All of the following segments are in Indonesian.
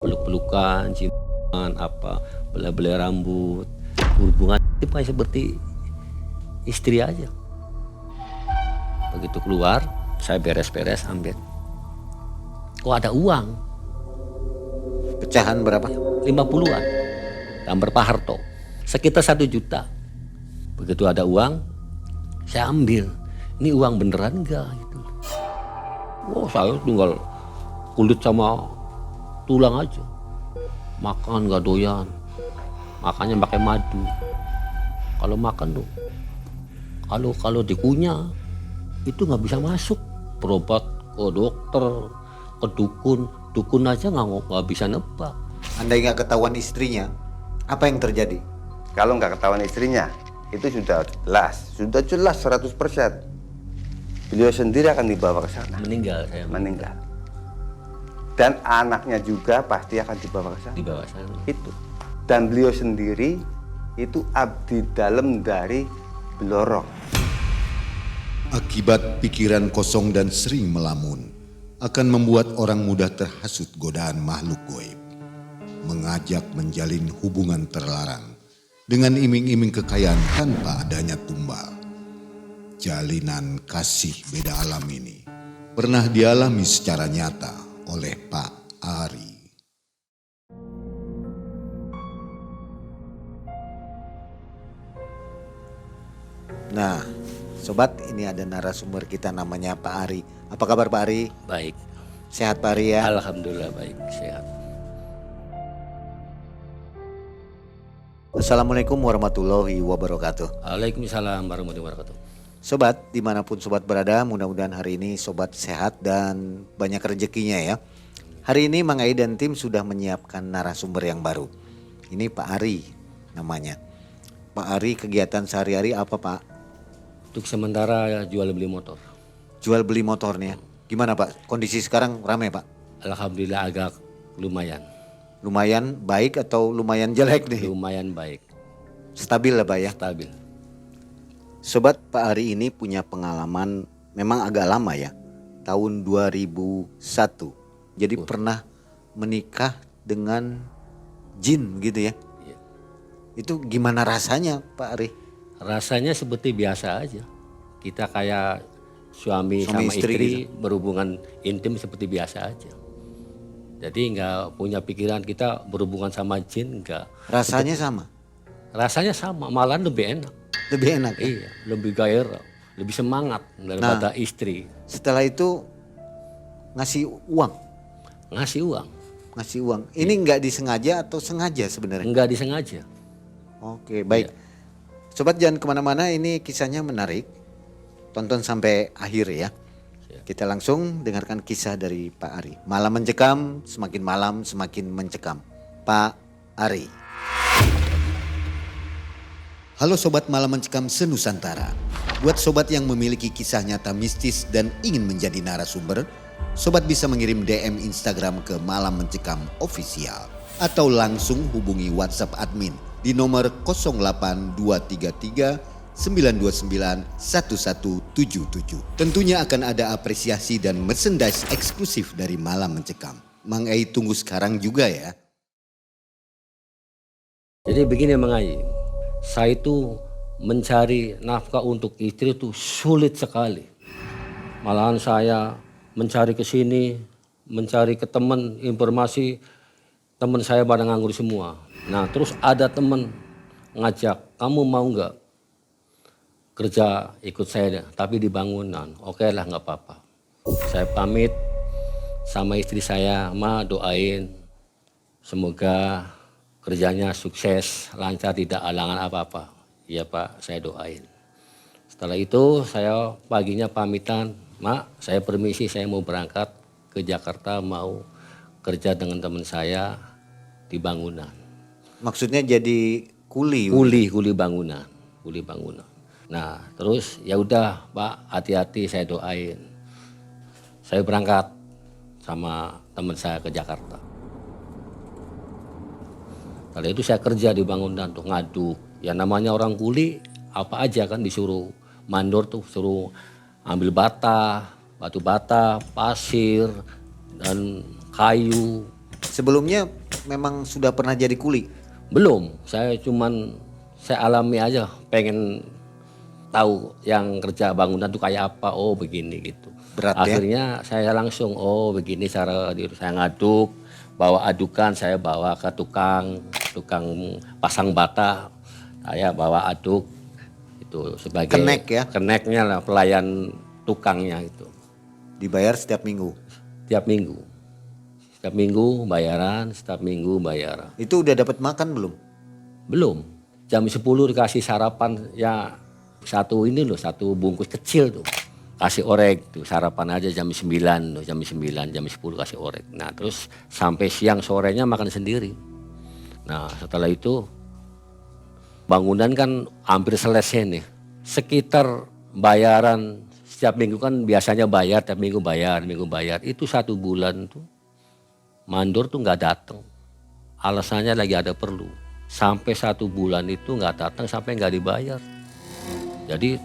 peluk-pelukan, ciuman, apa, belai-belai rambut. Hubungan itu kayak seperti istri aja. Begitu keluar, saya beres-beres ambil. Kok ada uang? Pecahan berapa? 50-an. Gambar Pak Harto. Sekitar 1 juta. Begitu ada uang, saya ambil. Ini uang beneran enggak? Gitu. Wah, saya tinggal kulit sama tulang aja. Makan nggak doyan. Makannya pakai madu. Kalau makan tuh, kalau dikunyah itu nggak bisa masuk. Berobat ke dokter, ke dukun aja nggak bisa nebak. Andai nggak ketahuan istrinya, apa yang terjadi? Kalau nggak ketahuan istrinya, itu sudah jelas 100%. Beliau sendiri akan dibawa ke sana. Meninggal saya. Meninggal. Dan anaknya juga pasti akan dibawa ke sana. Di bawah sana. Itu. Dan beliau sendiri itu abdi dalam dari Blorok. Akibat pikiran kosong dan sering melamun akan membuat orang mudah terhasut godaan makhluk goib. Mengajak menjalin hubungan terlarang dengan iming-iming kekayaan tanpa adanya tumbal. Jalinan kasih beda alam ini pernah dialami secara nyata oleh Pak Ari. Nah, sobat, ini ada narasumber kita namanya Pak Ari. Apa kabar Pak Ari? Baik. Sehat Pak Ari ya? Alhamdulillah baik, sehat. Assalamualaikum warahmatullahi wabarakatuh. Waalaikumsalam warahmatullahi wabarakatuh. Sobat, dimanapun sobat berada, mudah-mudahan hari ini sobat sehat dan banyak rezekinya ya. Hari ini Mang Ai dan tim sudah menyiapkan narasumber yang baru. Ini Pak Ari namanya. Pak Ari, kegiatan sehari-hari apa Pak? Untuk sementara ya, jual beli motor. Jual beli motornya. Gimana Pak? Kondisi sekarang ramai Pak? Alhamdulillah agak lumayan. Lumayan baik atau lumayan jelek nih? Lumayan baik, Stabil lah Pak ya? stabil. Sobat, Pak Ari ini punya pengalaman memang agak lama ya. Tahun 2001. Jadi pernah menikah dengan jin gitu ya. Iya. Itu gimana rasanya Pak Ari? Rasanya seperti biasa aja. Kita kayak suami sama istri istri gitu. berhubungan intim seperti biasa aja. Jadi nggak punya pikiran kita berhubungan sama jin, nggak. Rasanya sama? Rasanya sama, malahan lebih enak. Lebih enak ya? Iya, lebih gairah, lebih semangat daripada istri. Setelah itu ngasih uang? Ngasih uang, Ngasih uang. Ini nggak disengaja atau sengaja sebenarnya? nggak disengaja. Oke, baik. Sobat jangan kemana-mana, ini kisahnya menarik. Tonton sampai akhir ya. Kita langsung dengarkan kisah dari Pak Ari. Malam mencekam, semakin malam semakin mencekam. Pak Ari. Halo Sobat Malam Mencekam Senusantara. Buat sobat yang memiliki kisah nyata mistis dan ingin menjadi narasumber, sobat bisa mengirim DM Instagram ke Malam Mencekam Official. Atau langsung hubungi WhatsApp admin di nomor 08233 929 1177. Tentunya akan ada apresiasi dan merchandise eksklusif dari Malam Mencekam. Mang Ai tunggu sekarang juga ya. Jadi begini Mang Ai, saya itu mencari nafkah untuk istri itu sulit sekali. Malahan saya mencari ke sini, mencari ke teman informasi, teman saya pada nganggur semua. Nah terus ada teman ngajak, kamu mau nggak kerja ikut saya tapi di bangunan? Oke lah nggak apa-apa. Saya pamit sama istri saya, Ma doain semoga kerjanya sukses, lancar, tidak halangan apa-apa. Iya Pak, saya doain. Setelah itu saya paginya pamitan, Mak saya permisi, saya mau berangkat ke Jakarta, mau kerja dengan teman saya di bangunan. Maksudnya jadi kuli? Kuli bangunan. Nah terus ya udah Pak, hati-hati, saya doain. Saya berangkat sama teman saya ke Jakarta. Kali itu saya kerja di bangunan tuh ngaduk. Ya namanya orang kuli apa aja kan disuruh mandor tuh, suruh ambil batu bata, pasir dan kayu. Sebelumnya memang sudah pernah jadi kuli? Belum, saya alami aja, pengen tahu yang kerja bangunan tuh kayak apa, oh begini gitu. Berat ya? Akhirnya saya langsung, oh begini cara saya ngaduk, bawa adukan, saya bawa ke tukang pasang bata, saya bawa aduk, itu sebagai Kenek ya? keneknya lah, pelayan tukangnya itu. Dibayar setiap minggu? Tiap minggu. Setiap minggu bayaran, setiap minggu bayaran. Itu udah dapat makan belum? Belum. Jam 10 dikasih sarapan ya satu bungkus kecil tuh. Kasih orek tuh sarapan aja jam 9 tuh, jam 10 kasih orek. Nah, terus sampai siang sorenya makan sendiri. Nah, setelah itu bangunan kan hampir selesai nih. Sekitar bayaran setiap minggu kan biasanya bayar, tiap minggu bayar. Itu 1 bulan tuh mandor tuh nggak datang. Alasannya lagi ada perlu. Sampai 1 bulan itu nggak datang sampai nggak dibayar. Jadi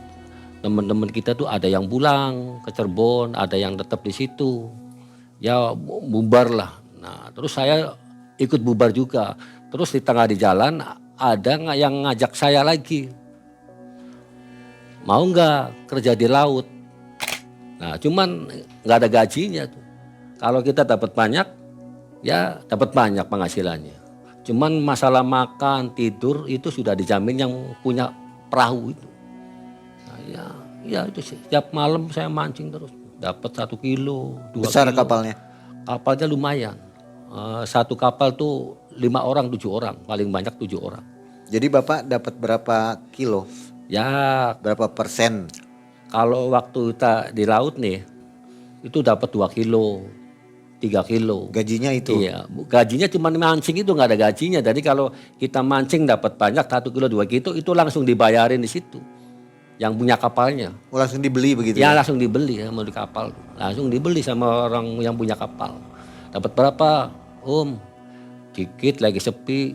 teman-teman kita tuh ada yang pulang ke Cirebon, ada yang tetap di situ. Ya bubar lah. Nah terus saya ikut bubar juga. Terus di tengah di jalan ada yang ngajak saya lagi. Mau nggak kerja di laut? Nah cuman nggak ada gajinya tuh. Kalau kita dapat banyak, ya dapat banyak penghasilannya. Cuman masalah makan, tidur itu sudah dijamin yang punya perahu itu. Nah, ya itu sih. Setiap malam saya mancing terus. Dapat 1 kilo, 2 Besar kilo. kapalnya? Kapalnya lumayan. Satu kapal tuh 5 orang, 7 orang. Paling banyak 7 orang. Jadi Bapak dapat berapa kilo? Ya Berapa persen? kalau waktu kita di laut nih, itu dapat 2 kilo. 3 kilo. Gajinya itu? Iya, gajinya cuma mancing itu nggak ada gajinya. Jadi kalau kita mancing dapat banyak 1 kilo 2 kilo itu langsung dibayarin di situ. Yang punya kapalnya. Oh, langsung dibeli begitu Ya ya? langsung dibeli sama di kapal. Langsung dibeli sama orang yang punya kapal. Dapat berapa? Om, dikit lagi sepi.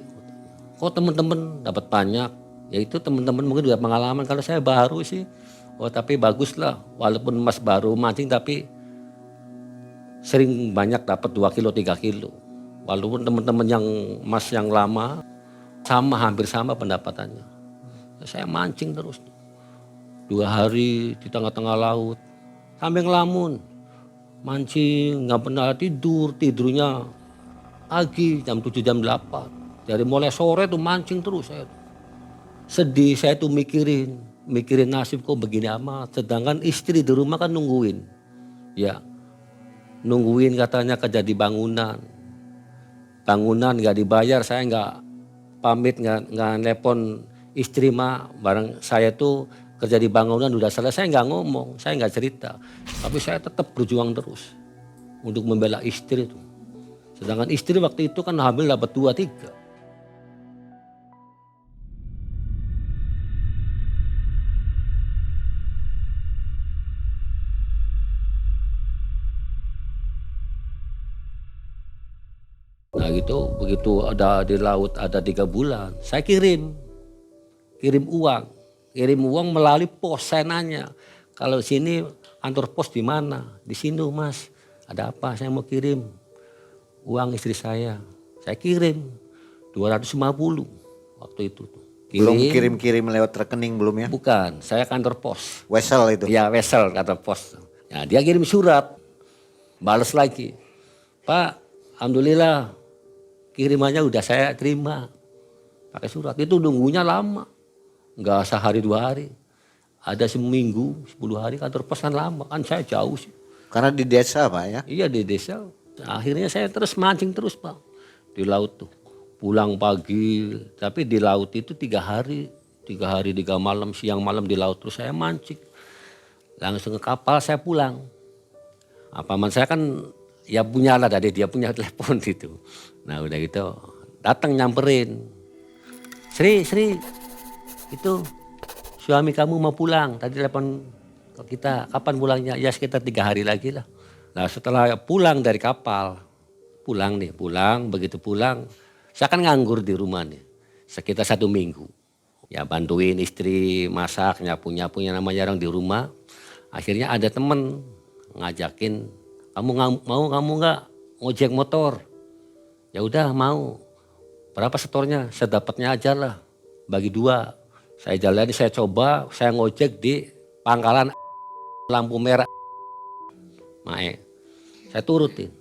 Kok teman-teman dapat banyak? Ya itu teman-teman mungkin udah pengalaman. Kalau saya baru sih, oh tapi bagus lah. Walaupun Mas baru mancing tapi sering banyak dapat 2 kilo 3 kilo. Walaupun teman-teman yang Mas yang lama hampir sama pendapatannya. Saya mancing terus. 2 hari di tengah-tengah laut sampai ngelamun. Mancing nggak pernah tidurnya pagi jam 7 jam 8. Dari mulai sore tuh mancing terus saya. Sedih saya tuh mikirin nasib kok begini amat. Sedangkan istri di rumah kan nungguin. Ya. Nungguin katanya kerja di bangunan nggak dibayar, saya nggak pamit, nggak nelpon istri mah, bareng saya tuh kerja di bangunan udah selesai, saya nggak ngomong, saya nggak cerita, tapi saya tetap berjuang terus untuk membela istri tuh. Sedangkan istri waktu itu kan hamil dapat 2-3. Nah gitu, begitu ada di laut ada 3 bulan, saya kirim uang melalui pos. Saya nanya, kalau sini kantor pos di mana? Di sini Mas, ada apa? Saya mau kirim uang istri saya kirim 250 waktu itu. Belum kirim lewat rekening belum ya? Bukan, saya kantor pos. Wesel itu? Ya wesel kantor pos. Nah, dia kirim surat, balas lagi, Pak, alhamdulillah kirimannya udah saya terima. Pakai surat. Itu nunggunya lama. Enggak sehari 2 hari. Ada seminggu, 10 hari kantor pos kan lama. Kan saya jauh sih. Karena di desa Pak ya? Iya di desa. Akhirnya saya terus mancing terus Pak. Di laut tuh. Pulang pagi. Tapi di laut itu 3 hari. 3 hari 3 malam. Siang malam di laut terus saya mancing. Langsung ke kapal saya pulang. Paman saya kan ya punya lah, dari dia punya telepon gitu. Nah udah gitu datang nyamperin. Sri, itu suami kamu mau pulang. Tadi telepon ke kita, kapan pulangnya? Ya sekitar 3 hari lagi lah. Nah setelah pulang dari kapal, begitu pulang. Saya kan nganggur di rumah nih, sekitar 1 minggu. Ya bantuin istri masak, nyapu namanya orang di rumah. Akhirnya ada temen ngajakin, kamu nggak ngojek motor? Ya udah mau. Berapa setornya? Sedapatnya aja lah. Bagi 2. Saya jalani, saya coba, saya ngojek di pangkalan lampu merah. Mae. Saya turutin.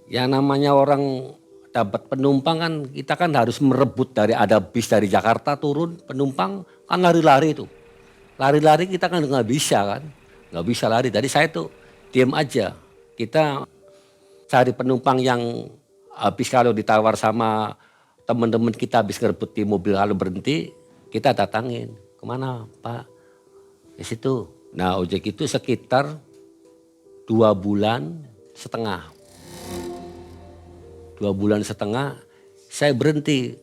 Ya namanya orang dapat penumpang kan, kita kan harus merebut dari ada bis dari Jakarta turun penumpang kan lari-lari itu. Lari-lari kita kan nggak bisa kan, nggak bisa lari. Tadi saya tuh diam aja. Kita cari penumpang yang habis kalau ditawar sama teman-teman kita habis ngerebut di mobil lalu berhenti, kita datangin. Kemana Pak? Di situ. Nah ojek itu sekitar 2 bulan setengah. 2 bulan setengah saya berhenti.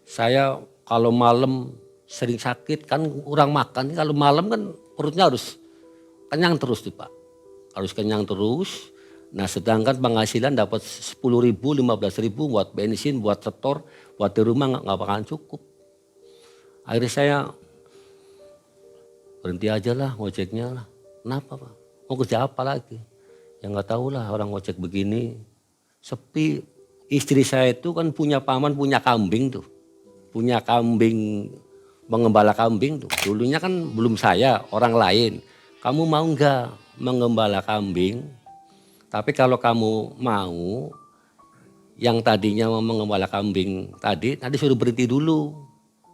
Saya kalau malam sering sakit kan kurang makan. Kalau malam kan perutnya harus kenyang terus tuh Pak. Harus kenyang terus. Nah sedangkan penghasilan dapat 10.000, 15.000 buat bensin, buat setor, buat di rumah nggak bakalan cukup. Akhirnya saya berhenti aja lah ngojeknya lah. Kenapa Pak? Mau kerja apa lagi? Ya nggak tahu lah orang ngojek begini. Sepi. Istri saya itu kan punya paman, punya kambing tuh. Punya kambing, mengembala kambing tuh. Dulunya kan belum saya, orang lain. Kamu mau nggak mengembala kambing? Tapi kalau kamu mau, yang tadinya mau mengembala kambing tadi suruh berhenti dulu.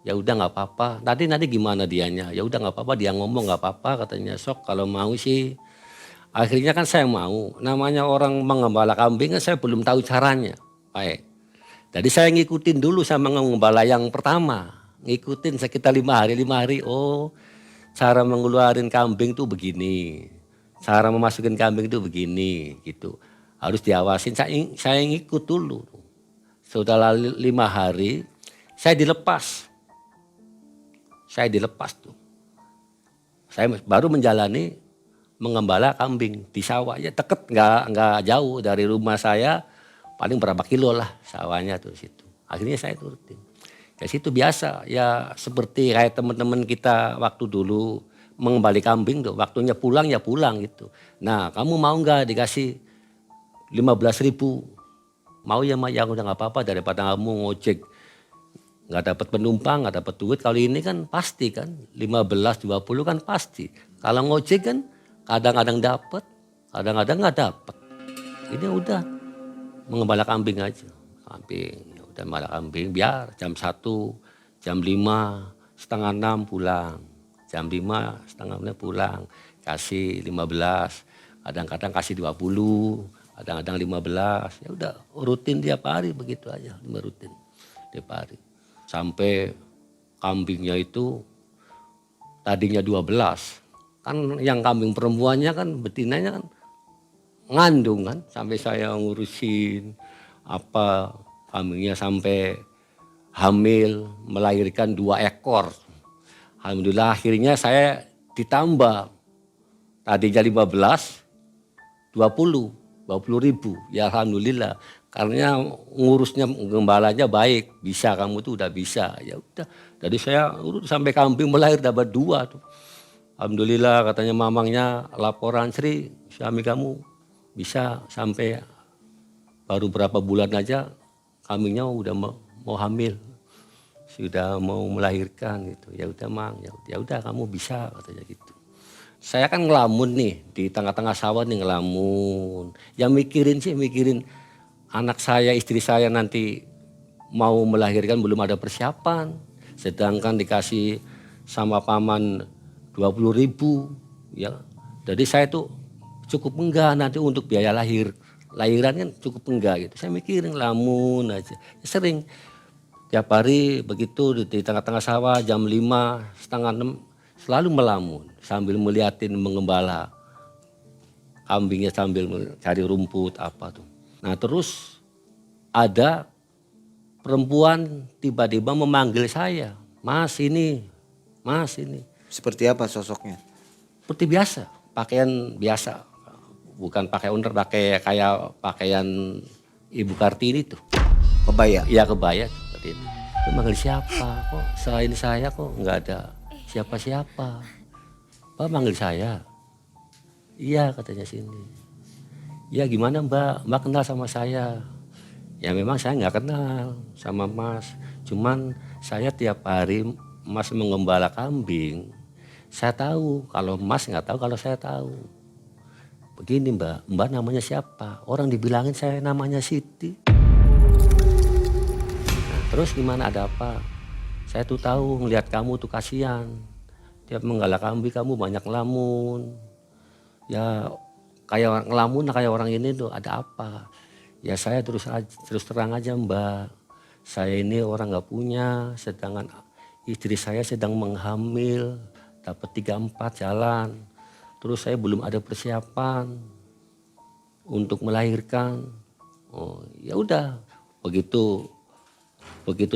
Ya udah nggak apa-apa. Nanti gimana dianya? Ya udah nggak apa-apa. Dia ngomong nggak apa-apa katanya. Sok kalau mau sih. Akhirnya kan saya mau. Namanya orang mengembala kambing kan saya belum tahu caranya. Baik. Jadi saya ngikutin dulu sama mengembala yang pertama. Ngikutin sekitar 5 hari. Oh cara mengeluarin kambing tuh begini. Cara memasukin kambing itu begini gitu. Harus diawasin. Saya ngikut dulu. Setelah 5 hari saya dilepas. Saya dilepas tuh. Saya baru menjalani mengembala kambing di sawah. Ya deket nggak jauh dari rumah saya. Paling berapa kilo lah sawahnya tuh situ. Akhirnya saya turutin. Ya situ biasa ya seperti kayak teman-teman kita waktu dulu mengembali kambing tuh. Waktunya pulang ya pulang gitu. Nah kamu mau nggak dikasih 15.000? Mau ya Mak, ya udah nggak apa-apa daripada kamu ngojek nggak dapat penumpang, nggak dapat duit. Kali ini kan pasti kan 15-20 kan pasti. Kalau ngojek kan kadang-kadang dapat, kadang-kadang nggak dapat. Ini udah mengembala kambing aja. Kambing, ya udah mengembala kambing biar jam 1, jam 5, setengah 6 pulang. Jam 5, setengah 6 pulang. Kasih 15, kadang-kadang kasih 20, kadang-kadang 15. Ya udah rutin tiap hari begitu aja, rutin tiap hari. Sampai kambingnya itu tadinya 12. Kan yang kambing perempuannya kan betinanya kan ngandung kan. Sampai saya ngurusin apa kambingnya sampai hamil melahirkan 2 ekor. Alhamdulillah akhirnya saya ditambah. Tadinya 15, 20.000. Ya alhamdulillah. Karena ngurusnya gembalanya baik, bisa kamu tuh udah bisa. Ya udah. Jadi saya urus sampai kambing melahir dapat 2 tuh. Alhamdulillah katanya mamangnya laporan Sri, suami kamu bisa sampai baru berapa bulan aja kambingnya udah mau hamil. Sudah mau melahirkan gitu. Ya udah Mang, ya udah kamu bisa katanya gitu. Saya kan ngelamun nih di tengah-tengah sawah nih ngelamun. Yang mikirin anak saya, istri saya nanti mau melahirkan belum ada persiapan. Sedangkan dikasih sama paman 20.000 ya. Jadi saya tuh cukup enggak nanti untuk biaya lahiran kan cukup enggak gitu. Saya mikirin lamun aja. Sering tiap hari begitu di tengah-tengah sawah jam 5, setengah 6 selalu melamun sambil melihatin mengembala kambingnya sambil cari rumput apa tuh. Nah terus ada perempuan tiba-tiba memanggil saya, Mas ini. Seperti apa sosoknya? Seperti biasa, pakaian biasa. Bukan pakai under, pakai kayak pakaian Ibu Kartini tuh. Kebaya? Iya kebaya seperti itu. Itu manggil siapa? Kok selain saya kok nggak ada siapa-siapa. Pak manggil saya. Iya katanya sini. Ya gimana Mbak kenal sama saya. Ya memang saya nggak kenal sama Mas. Cuman saya tiap hari Mas menggembala kambing, saya tahu kalau Mas nggak tahu kalau saya tahu. Begini Mbak namanya siapa? Orang dibilangin saya namanya Siti. Nah, terus gimana, ada apa? Saya tuh tahu ngelihat kamu tuh kasihan. Tiap menggala kambing kamu banyak ngelamun. Ya kayak ngelamun kayak orang ini tuh ada apa? Ya saya terus terang aja Mbak. Saya ini orang nggak punya, sedangkan istri saya sedang menghamil, dapat 3-4 jalan. Terus saya belum ada persiapan untuk melahirkan. Oh ya udah, begitu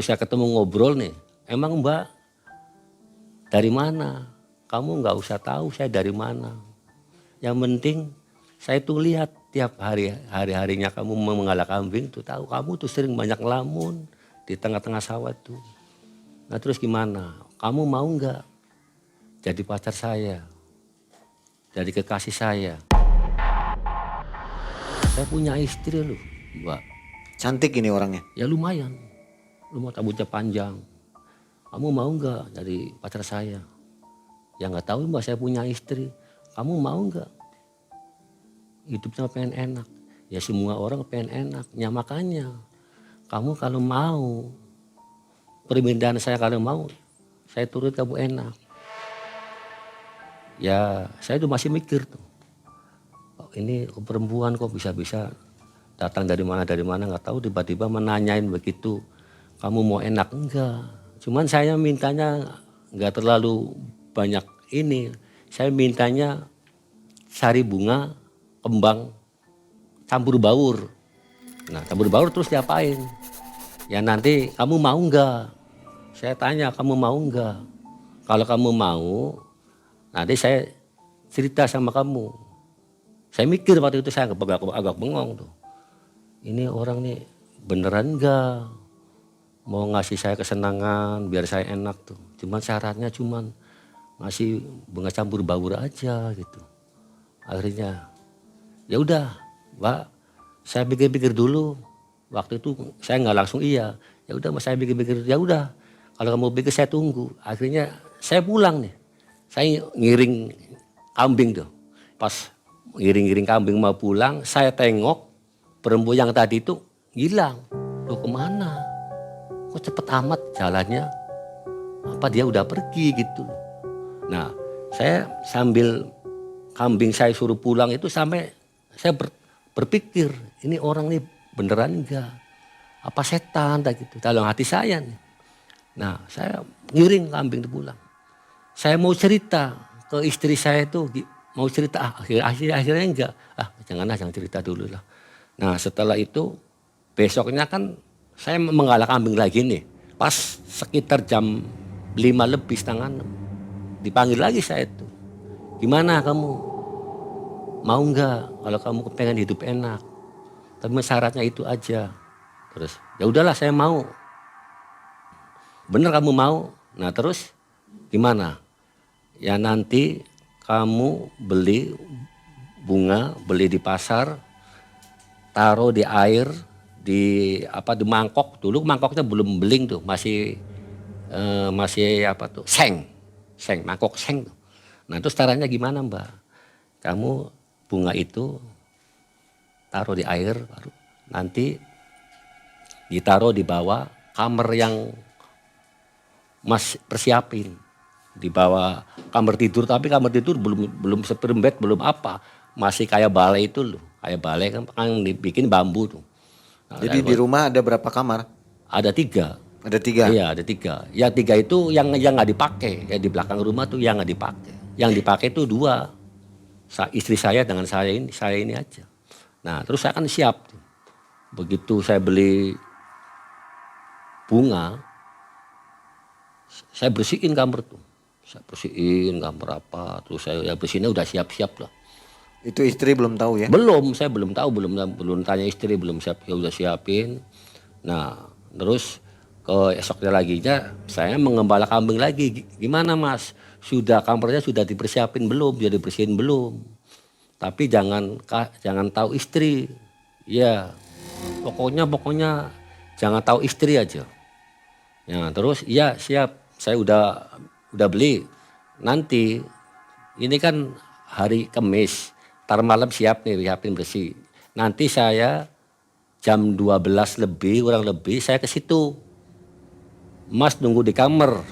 saya ketemu ngobrol nih, emang Mbak dari mana? Kamu nggak usah tahu saya dari mana. Yang penting saya tuh lihat tiap hari-harinya kamu menggala kambing tuh, tahu kamu tuh sering banyak ngelamun di tengah-tengah sawah tuh. Nah terus gimana? Kamu mau nggak jadi pacar saya? Jadi kekasih saya. Saya punya istri loh, Mbak. Cantik ini orangnya. Ya lumayan. Rambutnya panjang. Kamu mau nggak jadi pacar saya? Ya nggak tahu Mbak, saya punya istri. Kamu mau nggak? Hidupnya pengen enak. Ya semua orang pengen enak. Ya makanya kamu kalau mau, permintaan saya kalau mau, saya turut kamu enak. Ya saya tuh masih mikir tuh, oh, ini perempuan kok bisa-bisa datang dari mana nggak tahu, tiba-tiba menanyain begitu, kamu mau enak enggak? Cuman saya mintanya nggak terlalu banyak ini, saya mintanya sari bunga, kembang, campur baur. Nah campur baur terus diapain? Ya nanti kamu mau enggak? Saya tanya kamu mau enggak? Kalau kamu mau, nanti saya cerita sama kamu. Saya mikir waktu itu, saya agak bengong tuh. Ini orang nih beneran enggak mau ngasih saya kesenangan biar saya enak tuh. Cuman syaratnya cuman ngasih bunga campur baur aja gitu. Akhirnya ya udah Mbak, saya pikir-pikir dulu. Waktu itu saya nggak langsung iya. Ya udah Mas, saya pikir-pikir, ya udah. Kalau kamu pikir saya tunggu. Akhirnya saya pulang nih. Saya ngiring kambing tuh. Pas ngiring kambing mau pulang, saya tengok perempuan yang tadi itu hilang. Loh kemana? Kok cepet amat jalannya? Apa dia udah pergi gitu. Nah saya sambil kambing saya suruh pulang itu sampai saya berpikir, ini orang nih beneran enggak? Apa setan gitu dalam hati saya nih. Nah saya ngiring kambing itu pulang. Saya mau cerita ke istri saya itu, mau cerita, akhirnya enggak. Jangan cerita dulu lah. Nah setelah itu besoknya kan saya menggala kambing lagi nih. Pas sekitar jam 5 lebih setengah 6. Dipanggil lagi saya itu. Gimana kamu? Mau enggak kalau kamu pengen hidup enak? Tapi syaratnya itu aja. Terus ya udahlah saya mau. Bener kamu mau? Nah terus gimana? Ya nanti kamu beli bunga, beli di pasar, taruh di air, di mangkok. Dulu mangkoknya belum beling tuh, masih mangkok seng tuh. Nah terus caranya gimana Mbak? Kamu bunga itu taruh di air, baru nanti ditaruh di bawah kamar yang Mas persiapin. Di bawah kamar tidur, tapi kamar tidur belum seperembet, belum apa. Masih kayak balai itu loh. Kayak balai kan dibikin bambu tuh. Nah, Jadi di rumah ada berapa kamar? Ada 3. Ada 3? Iya ada 3. Ya 3 itu yang nggak dipakai. Ya di belakang rumah tuh yang nggak dipakai. Yang dipakai tuh 2. Istri saya dengan saya ini aja. Nah terus saya kan siap. Begitu saya beli bunga, saya bersihin kamar tuh. Saya bersihin kamar apa, terus saya bersihinnya udah siap-siap lah. Itu istri belum tahu ya? Belum, saya belum tahu, belum tanya istri, belum siap, ya udah siapin. Nah, terus ke esoknya laginya saya mengembala kambing lagi. Gimana Mas? Kamarnya sudah dipersiapin belum? Sudah dibersihin belum? Tapi jangan tahu istri. Ya. pokoknya jangan tahu istri aja. Ya, terus iya siap, saya udah beli. Nanti ini kan hari Kamis, tar malam siap nih, siapin bersih. Nanti saya jam 12 lebih, kurang lebih saya ke situ. Mas nunggu di kamar.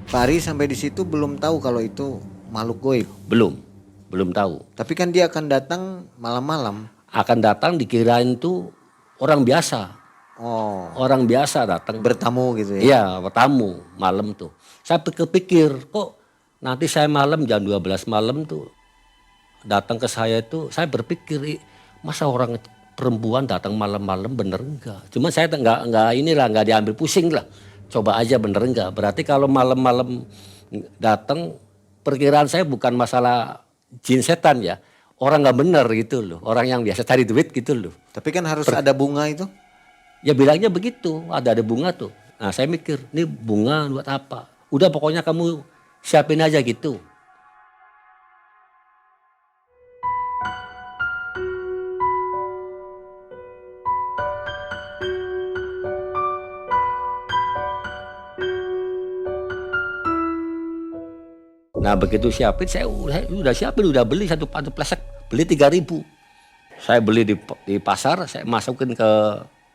Pak Ari sampai di situ belum tahu kalau itu makhluk goib. Belum tahu. Tapi kan dia akan datang malam-malam. Akan datang dikirain tuh orang biasa. Oh, Orang biasa datang. bertamu gitu ya. Iya, bertamu malam tuh. Saya pikir kok nanti saya malam jam 12 malam tuh datang ke saya itu, saya berpikir masa orang perempuan datang malam-malam bener enggak? Cuma saya nggak diambil pusing lah. Coba aja bener enggak. Berarti kalau malam-malam datang, perkiraan saya bukan masalah jin setan ya. Orang nggak bener gitu loh. Orang yang biasa cari duit gitu loh. Tapi kan harus ada bunga itu. Ya bilangnya begitu, ada bunga tuh. Nah saya mikir, ini bunga buat apa? Udah pokoknya kamu siapin aja gitu. Nah begitu siapin, saya udah siapin, udah beli satu plastik, beli 3.000. Saya beli di pasar, saya masukin ke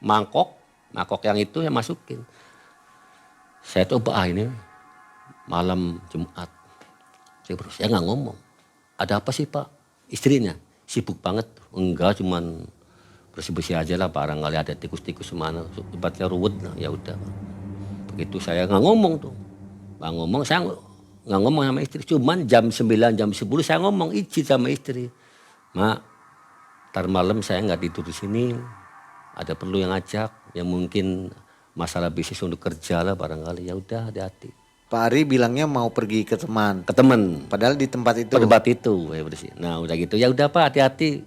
mangkok yang itu saya masukin. Saya coba ini malam Jumat. Saya nggak ngomong. Ada apa sih Pak? Istrinya sibuk banget. Enggak, cuman bersih-bersih aja lah, barangkali ada tikus-tikus mana. Tempatnya ruwet lah, ya udah. Begitu saya nggak ngomong tuh. Nggak ngomong, saya nggak ngomong sama istri. Cuman jam 9, jam 10 saya ngomong izin sama istri. Mak, ntar malam saya nggak tidur di sini. Ada perlu yang ngajak, yang mungkin masalah bisnis untuk kerja lah barangkali. Ya udah, hati-hati. Pak Ari bilangnya mau pergi ke teman. Ke temen. Padahal di tempat itu. Pada tempat itu. Nah udah gitu, ya udah Pak, hati-hati.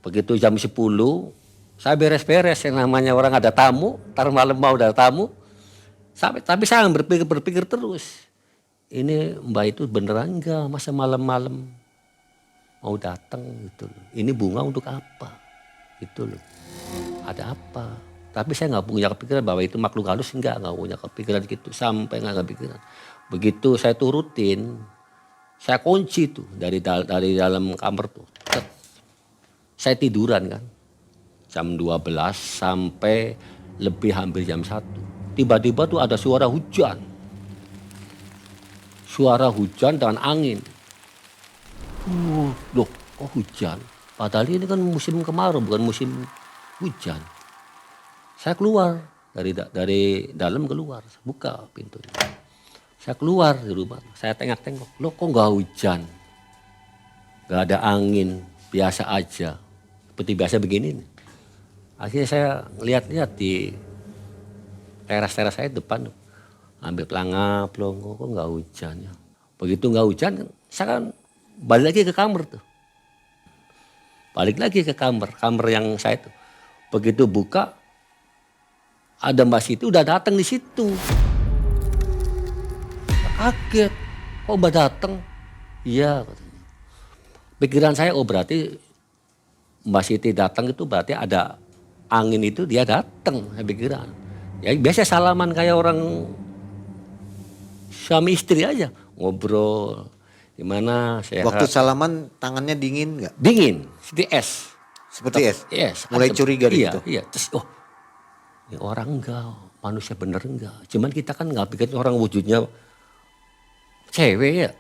Begitu jam 10, saya beres-beres. Yang namanya orang ada tamu, ntar malam mau ada tamu. Tapi saya berpikir terus. Ini Mbak itu beneran enggak, masa malam-malam mau datang gitu loh. Ini bunga untuk apa? Gitu loh. Ada apa? Tapi saya nggak punya kepikiran bahwa itu makhluk halus, nggak punya kepikiran gitu, sampai nggak kepikiran. Begitu saya turutin, saya kunci tuh dari dalam kamar tuh. Saya tiduran kan, jam 12 sampai lebih hampir jam 1. Tiba-tiba tuh ada suara hujan. Suara hujan dengan angin. Loh, kok hujan? Padahal ini kan musim kemarau, bukan musim hujan. Saya keluar dari dalam, keluar, buka pintunya. Saya keluar di rumah, saya tengok-tengok, loh kok nggak hujan, nggak ada angin, biasa aja, seperti biasa begini. Akhirnya saya lihat-lihat di teras saya depan, ambil pelangap, kok nggak hujan ya. Begitu nggak hujan, saya kan balik lagi ke kamar tuh. Balik lagi ke kamar yang saya tuh. Begitu buka, ada Mbak Siti udah datang di situ. Kaget, kok Mbak datang? Iya katanya. Pikiran saya, oh berarti Mbak Siti datang itu berarti ada angin itu dia datang, saya pikiran. Ya biasa salaman kayak orang suami istri aja, ngobrol. Gimana sehat. Waktu salaman tangannya dingin nggak? Dingin, seperti es. Seperti es? Yes. Mulai curiga iya, gitu? Iya, terus ini orang enggak, manusia bener enggak. Cuman kita kan nggak pikir orang wujudnya cewek ya.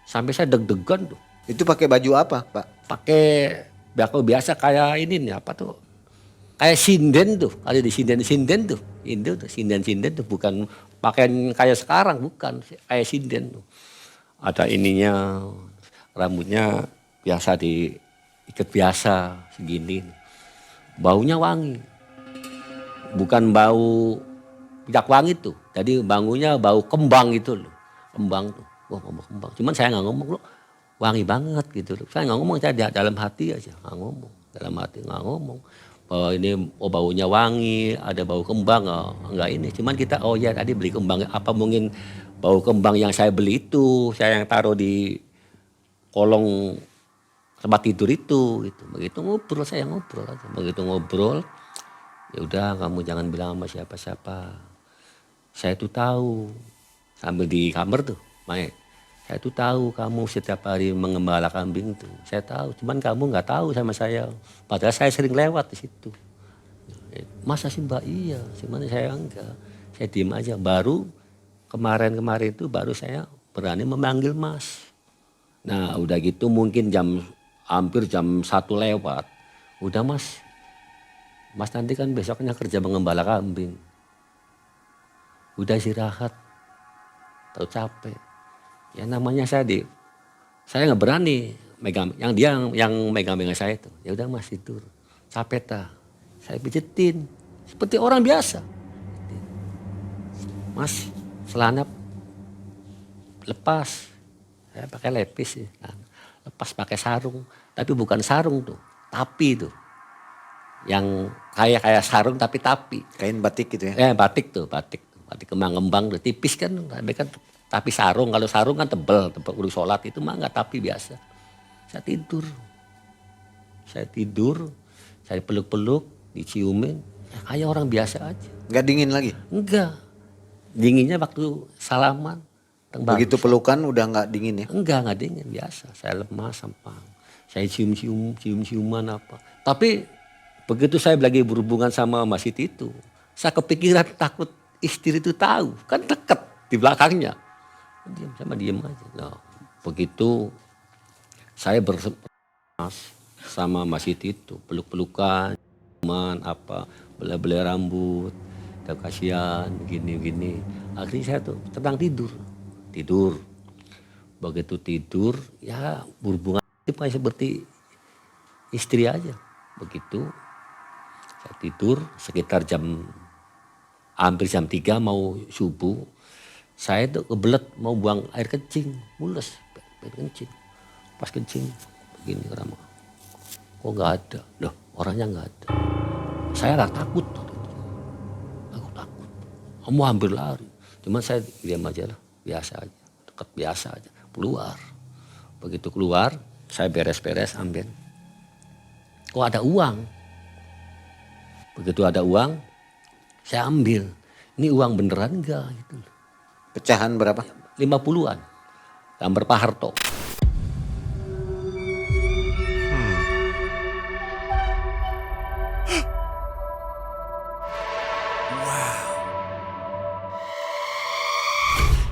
Sampai saya deg-degan tuh. Itu pakai baju apa Pak? Pakai biasa kayak ini nih, apa tuh. Kayak sinden tuh, ada di sinden tuh. Indo tuh, sinden tuh, bukan pakaian kayak sekarang, bukan. Kayak sinden tuh. Ada ininya, rambutnya biasa diikat biasa segini. Baunya wangi. Bukan bau minyak wangi tuh. Jadi baunya bau kembang gitu loh. Kembang tuh. Wah, bau kembang. Cuman saya nggak ngomong loh. Wangi banget gitu loh. Saya nggak ngomong, saya dalam hati aja nggak ngomong. Dalam hati nggak ngomong. Bahwa ini baunya wangi, ada bau kembang, enggak ini. Cuman kita, oh ya tadi beli kembang, apa mungkin bau kembang yang saya beli itu, saya yang taruh di kolong tempat tidur itu. Gitu. Begitu ngobrol, saya ngobrol aja. Begitu ngobrol, Ya udah kamu jangan bilang sama siapa-siapa. Saya tuh tahu, sambil di kamar tuh, Mae. Saya tuh tahu kamu setiap hari mengembala kambing tuh. Saya tahu, cuman kamu nggak tahu sama saya. Padahal saya sering lewat di situ. Masa sih Mbak? Iya, cuman saya enggak. Saya diem aja. Baru kemarin itu baru saya berani memanggil Mas. Nah udah gitu mungkin hampir jam 1 lewat. Udah Mas nanti kan besoknya kerja mengembala kambing. Udah istirahat, tahu capek. Ya namanya saya nggak berani megang, yang megang saya itu. Ya udah Mas tidur, capek ta. Saya pijetin seperti orang biasa. Mas celana lepas, saya pakai lepis sih. Nah, lepas pakai sarung, tapi bukan sarung tuh, tapi tuh. Yang kayak sarung tapi. Kain batik gitu ya? Batik kembang-kembang tuh tipis kan, tapi sarung, kalau sarung kan tebel udah sholat itu mah nggak tapi biasa. Saya tidur, saya peluk-peluk, diciumin, kayak orang biasa aja. Nggak dingin lagi? Enggak, dinginnya waktu salaman. Begitu pelukan udah nggak dingin ya? Enggak dingin, biasa. Saya lemas, sempang, saya cium-ciuman apa. Tapi begitu saya lagi berhubungan sama Mas itu, saya kepikiran takut istri itu tahu, kan deket di belakangnya. Diem aja. Nah, begitu saya bersemas sama Mas itu, peluk-pelukan, cuman apa, bela-bela rambut, udah kasihan, begini. Akhirnya saya tuh tenang tidur. Begitu tidur, ya berhubungan kayak seperti istri aja. Begitu saya tidur sekitar hampir jam 3 mau subuh. Saya tuh kebelet mau buang air kencing, mules, air kencing. Pas kencing begini Rama, kok nggak ada? Loh, orangnya nggak ada. Saya nggak takut. Aku takut. Kamu hampir lari. Cuman saya diam aja lah, biasa aja, dekat biasa aja. Keluar. Begitu keluar, saya beres-beres ambil. Kok ada uang? Begitu ada uang, saya ambil. Ini uang beneran enggak gitu. Pecahan berapa? 50-an. Gambar Pak Harto.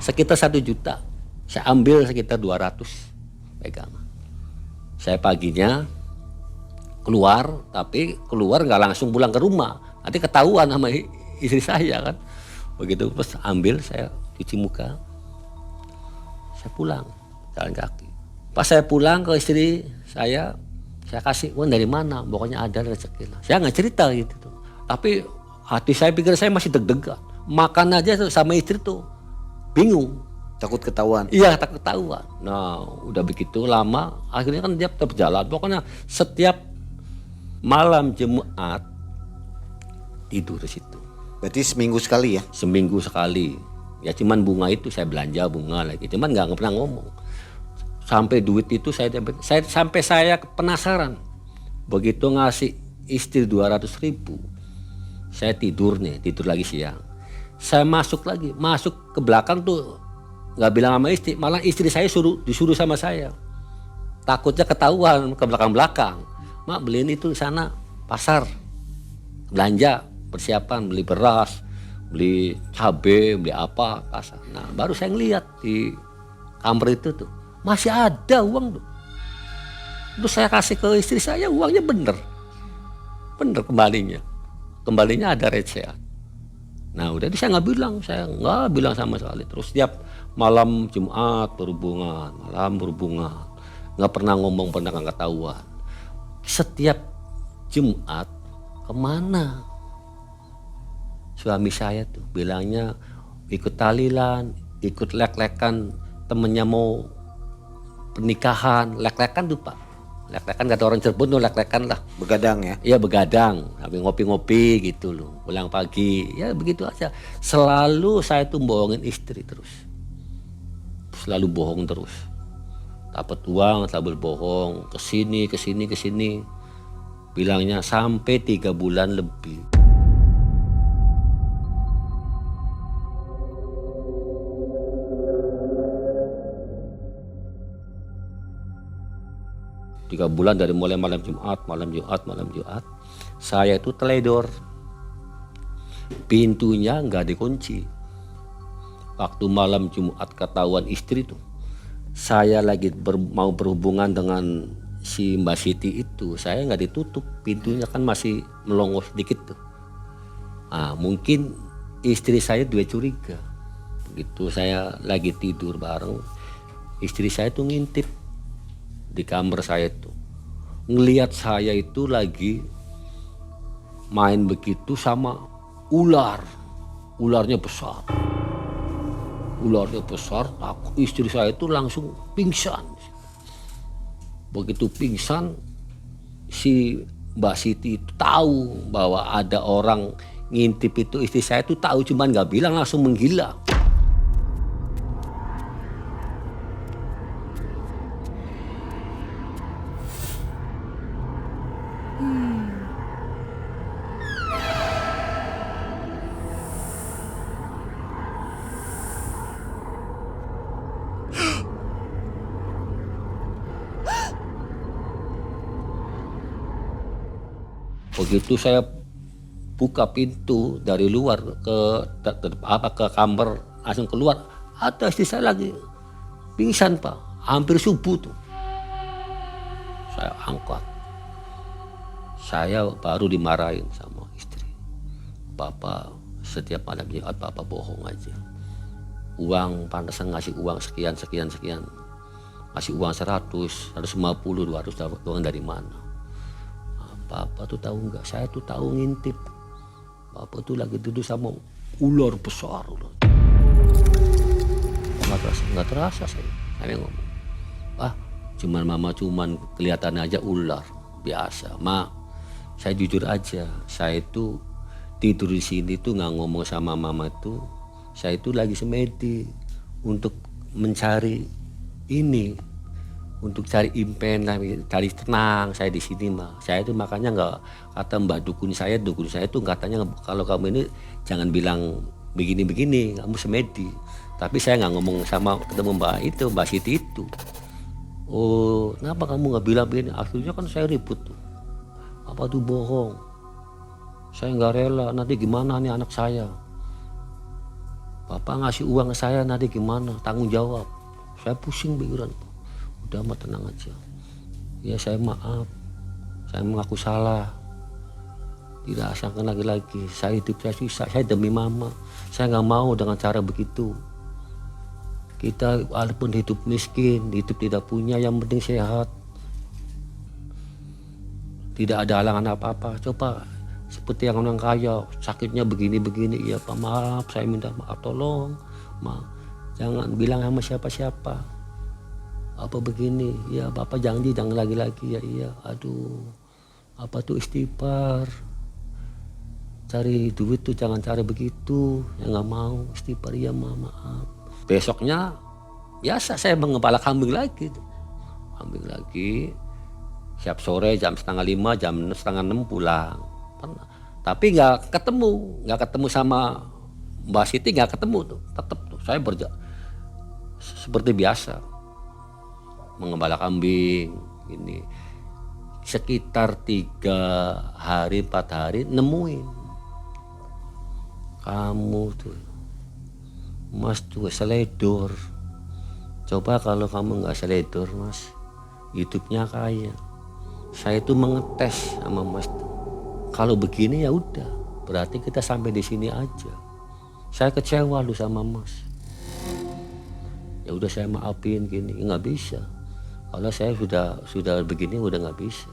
Sekitar 1 juta. Saya ambil sekitar 200 pegang. Saya paginya keluar, tapi keluar nggak langsung pulang ke rumah. Nanti ketahuan sama istri saya kan. Begitu terus ambil, saya cuci muka. Saya pulang, jalan kaki. Pas saya pulang ke istri saya kasih uang dari mana, pokoknya ada rezeki lah. Saya nggak cerita gitu tuh. Tapi hati saya pikir saya masih deg-degan. Makan aja tuh sama istri tuh bingung. Takut ketahuan? Iya, takut ketahuan. Nah udah begitu lama, akhirnya kan dia tetap jalan. Pokoknya setiap malam Jumat tidur di situ. Berarti seminggu sekali ya? Seminggu sekali. Ya cuman bunga itu saya belanja bunga lagi. Cuman nggak pernah ngomong. Sampai duit itu sampai saya penasaran. Begitu ngasih istri 200.000, saya tidur lagi siang. Saya masuk ke belakang tuh nggak bilang sama istri, malah istri saya disuruh sama saya. Takutnya ketahuan ke belakang. Mak beliin itu di sana pasar, belanja, persiapan beli beras, beli cabai, beli apa kasar. Nah baru saya ngeliat di kamar itu tuh masih ada uang tuh. Terus saya kasih ke istri saya, uangnya bener kembalinya ada recehan. Nah udah itu saya nggak bilang sama sekali. Terus setiap malam Jumat berhubungan, nggak pernah ngomong, pernah nggak ketahuan. Setiap Jumat kemana suami saya tuh bilangnya ikut tahlilan, ikut lek-lekan, temennya mau pernikahan, lek-lekan tuh Pak. Lek-lekan kata orang Cirebon tuh lek-lekan lah. Begadang ya? Iya begadang, sambil ngopi-ngopi gitu loh. Pulang pagi, ya begitu aja. Selalu saya tuh bohongin istri terus. Selalu bohong terus. Dapat uang, selalu bohong. Kesini. Bilangnya sampai 3 bulan lebih. 3 bulan dari mulai malam Jumat, saya itu teledor. Pintunya nggak dikunci. Waktu malam Jumat ketahuan istri tuh, saya lagi mau berhubungan dengan si Mbak Siti itu, saya nggak ditutup, pintunya kan masih melongo sedikit tuh. Mungkin istri saya juga curiga. Begitu saya lagi tidur bareng, istri saya tuh ngintip di kamar saya tuh, ngelihat saya itu lagi main begitu sama ularnya besar. Istri saya itu langsung pingsan. Begitu pingsan, si Mbak Siti itu tahu bahwa ada orang ngintip itu, istri saya itu tahu, cuman nggak bilang, langsung menghilang. Begitu saya buka pintu dari luar ke kamar, langsung keluar, ada istri saya lagi pingsan Pak, hampir subuh tuh. Saya angkat, saya baru dimarahin sama istri. Bapak setiap malam Jumat Bapak bohong aja. Uang pantesan ngasih uang sekian, ngasih uang 100, 150, 200 uang dari mana? Bapak tuh tahu nggak? Saya tuh tahu ngintip. Bapak tuh lagi duduk sama ular besar. Nggak terasa saya ngomong. Mama cuman kelihatan aja ular biasa. Saya jujur aja, saya itu tidur di sini tuh nggak ngomong sama mama tuh. Saya itu lagi semedi untuk mencari ini. Untuk cari impen, cari tenang saya di sini Saya itu makanya nggak, kata Mbak dukun saya itu katanya kalau kamu ini jangan bilang begini-begini, kamu semedi. Tapi saya nggak ngomong sama ketemu Mbak Siti itu. Oh, kenapa kamu nggak bilang begini? Akhirnya kan saya ribut tuh. Apa tuh bohong? Saya nggak rela. Nanti gimana nih anak saya? Bapak ngasih uang ke saya, nanti gimana? Tanggung jawab. Saya pusing pikiran. Udah tenang aja. Ya saya maaf, saya mengaku salah. Tidak sangka lagi. Saya hidup saya susah, saya demi mama. Saya nggak mau dengan cara begitu. Kita walaupun hidup miskin, hidup tidak punya, yang penting sehat. Tidak ada halangan apa-apa. Coba seperti yang orang kaya, sakitnya begini-begini. Ya Pak, maaf, saya minta maaf, tolong. Jangan bilang sama siapa-siapa. Apa begini, ya Bapak jangan lagi-lagi, ya iya, aduh, apa tuh istighfar, cari duit tuh jangan cara begitu, ya nggak mau, istighfar, ya maaf. Besoknya biasa saya mengembala kambing lagi, siap sore jam 4:30, jam 5:30 pulang, tapi nggak ketemu sama Mbak Siti, nggak ketemu tuh, tetap tuh saya seperti biasa. Mengembala kambing ini sekitar 3 hari 4 hari nemuin kamu tuh Mas tuh seledor. Coba kalau kamu nggak seledor Mas, hidupnya kaya. Saya itu mengetes sama Mas tuh. Kalau begini ya udah, berarti kita sampai di sini aja. Saya kecewa lu sama Mas. Ya udah saya maafin gini, nggak bisa. Kalau saya sudah begini udah nggak bisa.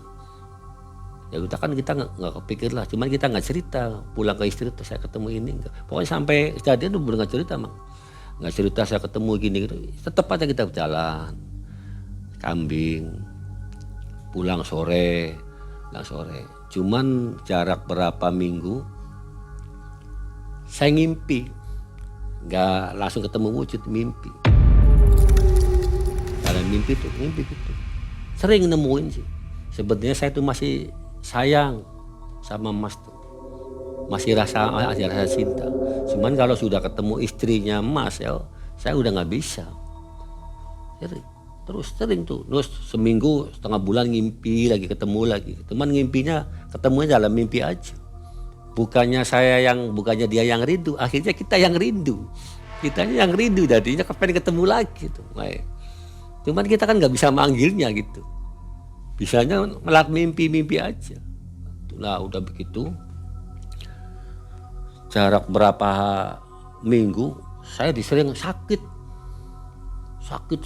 Ya udah kan kita nggak kepikir lah. Cuman kita nggak cerita. Pulang ke istri tuh saya ketemu ini enggak. Pokoknya sampai kejadian udah nggak cerita nggak cerita saya ketemu gini gitu. Tetap aja kita berjalan. Kambing. Pulang sore. Cuman jarak berapa minggu saya ngimpi. Nggak langsung ketemu wujud, mimpi. Mimpi gitu. Sering nemuin sih. Sebenarnya saya tuh masih sayang sama Mas tuh. Masih rasa cinta. Cuman kalau sudah ketemu istrinya Mas ya, saya udah nggak bisa. Jadi Terus sering tuh, terus seminggu setengah bulan ngimpi lagi, ketemu lagi. Cuman ngimpinya ketemunya dalam mimpi aja. Bukannya dia yang rindu, akhirnya kita yang rindu. Kitanya yang rindu, jadinya kepengen ketemu lagi tuh. Cuman kita kan nggak bisa manggilnya gitu. Bisanya melak mimpi-mimpi aja. Nah udah begitu, jarak berapa minggu saya disering sakit,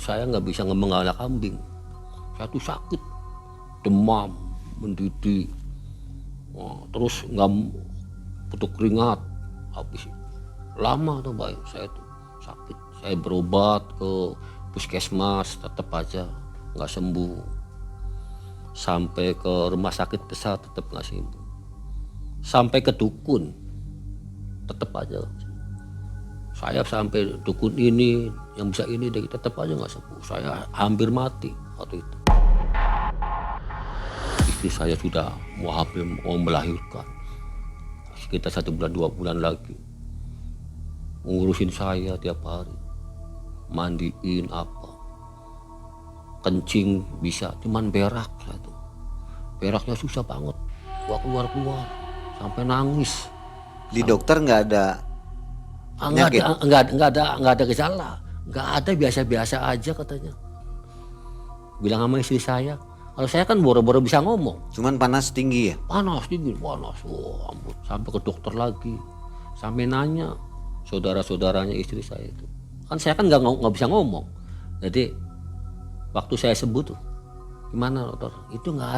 saya nggak bisa mengalah kambing, saya tuh sakit, demam, mendidih, terus nggak butuh keringat, habis lama tuh baik saya tuh sakit, saya berobat ke puskesmas tetap aja nggak sembuh, sampai ke rumah sakit besar tetap nggak sembuh, sampai ke dukun tetap aja. Saya sampai dukun ini yang bisa ini deh tetap aja nggak sembuh. Saya hampir mati waktu itu. Istri saya sudah mau melahirkan. Sekitar 1 bulan 2 bulan lagi. Ngurusin saya tiap hari. Mandiin apa. Kencing bisa, cuman berak saya tuh. Beraknya susah banget. Keluar sampai nangis. Di dokter nggak ada penyakit? Nggak ada gejala, nggak ada, biasa-biasa aja katanya. Bilang sama istri saya, kalau saya kan boro-boro bisa ngomong. Cuman panas tinggi ya? Panas, oh ampun. Sampai ke dokter lagi, sampai nanya saudara-saudaranya istri saya itu. Kan saya kan nggak bisa ngomong. Jadi waktu saya sembuh tuh, gimana dokter? Itu nggak